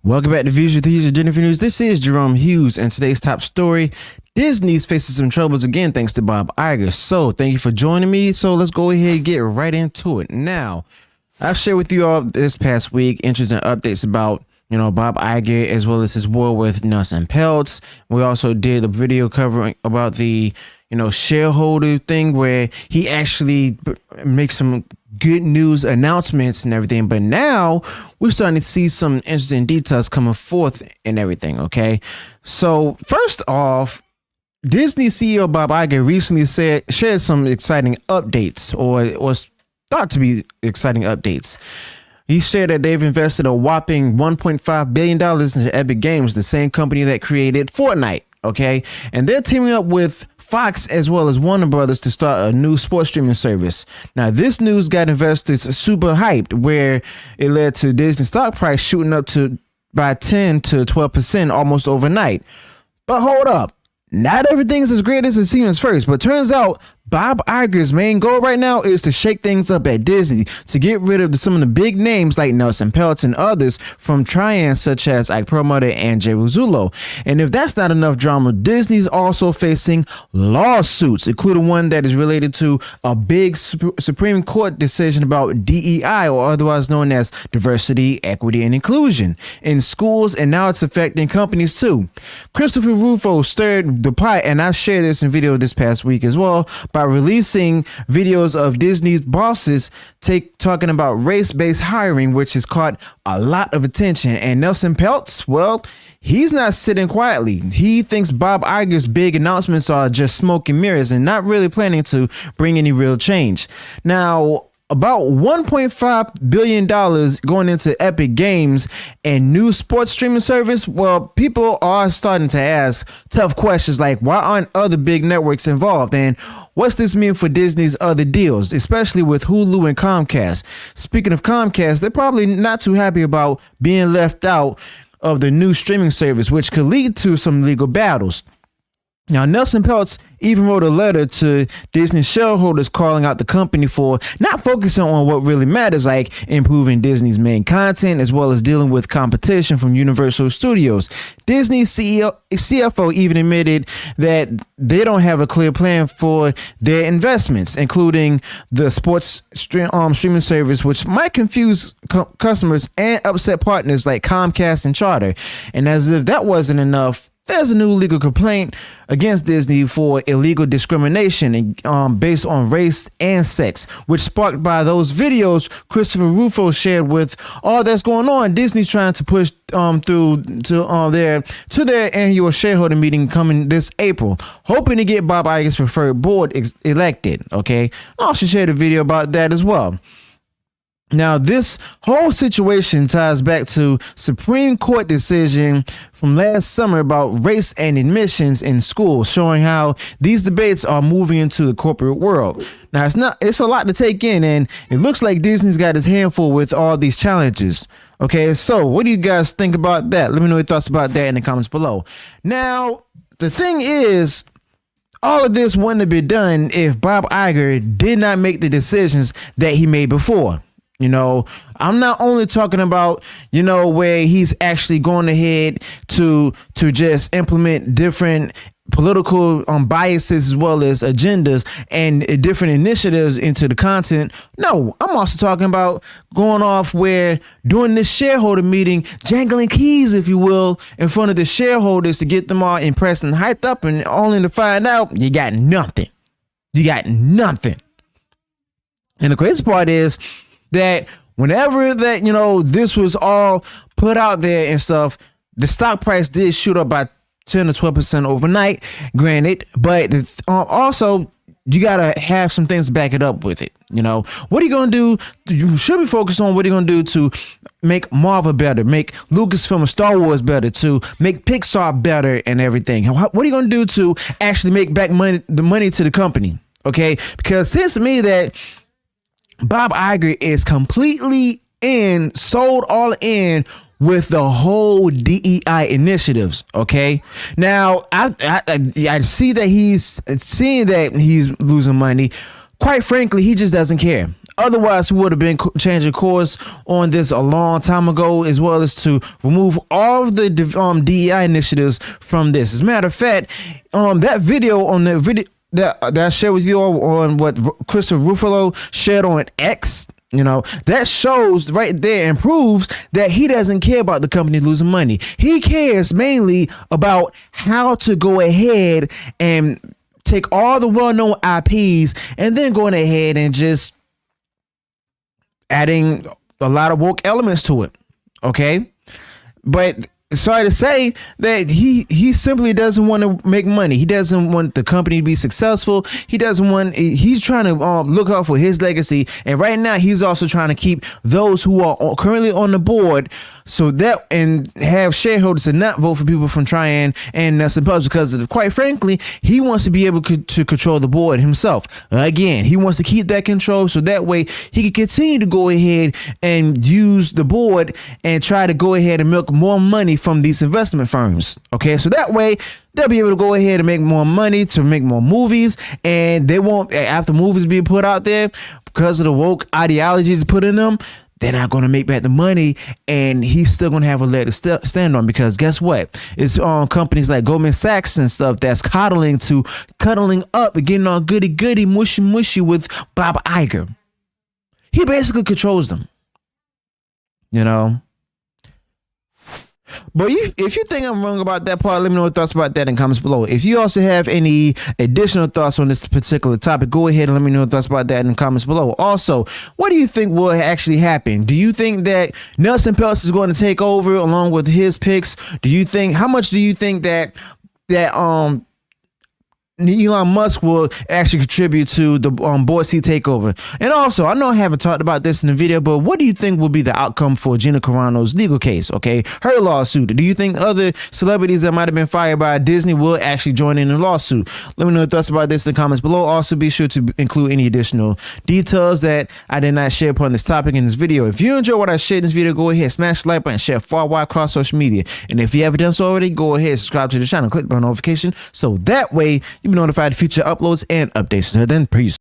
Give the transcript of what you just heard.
Welcome back to Views with Hughes and Jennifer News. This is Jerome Hughes, and today's top story: Disney's facing some troubles again thanks to Bob Iger. So thank you for joining me. So let's go ahead and get right into it. Now, I've shared with you all this past week interesting updates about Bob Iger as well as his war with Nelson Peltz. We also did a video covering about the shareholder thing where he actually makes some good news announcements and everything, but now we're starting to see some interesting details coming forth and everything. Okay, so first off, Disney CEO Bob Iger recently shared some exciting updates, or it was thought to be exciting updates. He said that they've invested a whopping $1.5 billion into Epic Games, the same company that created Fortnite. Okay, and they're teaming up with Fox as well as Warner Brothers to start a new sports streaming service. Now, this news got investors super hyped, where it led to Disney stock price shooting up by 10 to 12% almost overnight. But hold up, not everything's as great as it seems first. But turns out Bob Iger's main goal right now is to shake things up at Disney, to get rid of some of the big names like Nelson Peltz and others from Trian, such as Ike Perlmutter and Jay Rizzullo. And if that's not enough drama, Disney's also facing lawsuits, including one that is related to a big Supreme Court decision about DEI, or otherwise known as diversity, equity, and inclusion in schools, and now it's affecting companies too. Christopher Rufo stirred the pot, and I shared this in video this past week as well, by releasing videos of Disney's bosses talking about race-based hiring, which has caught a lot of attention. And Nelson Peltz, well, he's not sitting quietly. He thinks Bob Iger's big announcements are just smoke and mirrors and not really planning to bring any real change. Now, about $1.5 billion going into Epic Games and new sports streaming service. Well, people are starting to ask tough questions like, why aren't other big networks involved? And what's this mean for Disney's other deals, especially with Hulu and Comcast? Speaking of Comcast, they're probably not too happy about being left out of the new streaming service, which could lead to some legal battles. Now, Nelson Peltz even wrote a letter to Disney shareholders calling out the company for not focusing on what really matters, like improving Disney's main content as well as dealing with competition from Universal Studios. Disney's CFO even admitted that they don't have a clear plan for their investments, including the sports streaming service, which might confuse customers and upset partners like Comcast and Charter. And as if that wasn't enough, there's a new legal complaint against Disney for illegal discrimination based on race and sex, which sparked by those videos Christopher Rufo shared with all that's going on. Disney's trying to push through to their annual shareholder meeting coming this April, hoping to get Bob Iger's preferred board elected. Okay, I also shared a video about that as well. Now, this whole situation ties back to Supreme Court decision from last summer about race and admissions in schools, showing how these debates are moving into the corporate world. Now, it's a lot to take in, and it looks like Disney's got his handful with all these challenges. Okay, so what do you guys think about that? Let me know your thoughts about that in the comments below. Now, the thing is, all of this wouldn't have been done if Bob Iger did not make the decisions that he made before. I'm not only talking about, where he's actually going ahead to just implement different political biases as well as agendas and different initiatives into the content. No, I'm also talking about going off where during this shareholder meeting, jangling keys, if you will, in front of the shareholders to get them all impressed and hyped up, and only to find out you got nothing. You got nothing. And the crazy part is that whenever that, this was all put out there and stuff, the stock price did shoot up by 10 to 12% overnight, granted, but also you got to have some things to back it up with it. What are you going to do? You should be focused on what are you going to do to make Marvel better, make Lucasfilm and Star Wars better, to make Pixar better and everything. What are you going to do to actually make back the money to the company? Okay, because it seems to me that Bob Iger is completely sold all in with the whole DEI initiatives. Okay, now I see that he's seeing that he's losing money. Quite frankly, he just doesn't care. Otherwise, we would have been changing course on this a long time ago, as well as to remove all of the DEI initiatives from this. As a matter of fact, that video on the video that I shared with you all on what Christopher Ruffalo shared on X, you know, that shows right there and proves that he doesn't care about the company losing money. He cares mainly about how to go ahead and take all the well-known IPs and then going ahead and just adding a lot of woke elements to it. Okay. But sorry to say that he simply doesn't want to make money. He doesn't want the company to be successful. He's trying to look out for his legacy. And right now he's also trying to keep those who are currently on the board, so that, and have shareholders to not vote for people from Trian and Nelson Peltz, because quite frankly, he wants to be able to control the board himself. Again, he wants to keep that control, so that way he can continue to go ahead and use the board and try to go ahead and milk more money from these investment firms. Okay, so that way they'll be able to go ahead and make more money to make more movies, and they won't, after movies being put out there, because of the woke ideologies put in them, they're not going to make back the money, and he's still going to have a leg to stand on, because guess what? It's companies like Goldman Sachs and stuff that's cuddling up and getting all goody mushy with Bob Iger. He basically controls them, you know. But if you think I'm wrong about that part, let me know your thoughts about that in the comments below. If you also have any additional thoughts on this particular topic, go ahead and let me know your thoughts about that in the comments below. Also, what do you think will actually happen? Do you think that Nelson Peltz is going to take over along with his picks? How much do you think that Elon Musk will actually contribute to the board seat takeover? And also, I know I haven't talked about this in the video, but what do you think will be the outcome for Gina Carano's legal case? Okay, her lawsuit. Do you think other celebrities that might have been fired by Disney will actually join in the lawsuit? Let me know your thoughts about this in the comments below. Also, be sure to include any additional details that I did not share upon this topic in this video. If you enjoy what I shared in this video, go ahead, smash the like button, share far wide across social media. And if you haven't done so already, go ahead, subscribe to the channel, click the notification, so that way you'll be notified of future uploads and updates. So then, peace.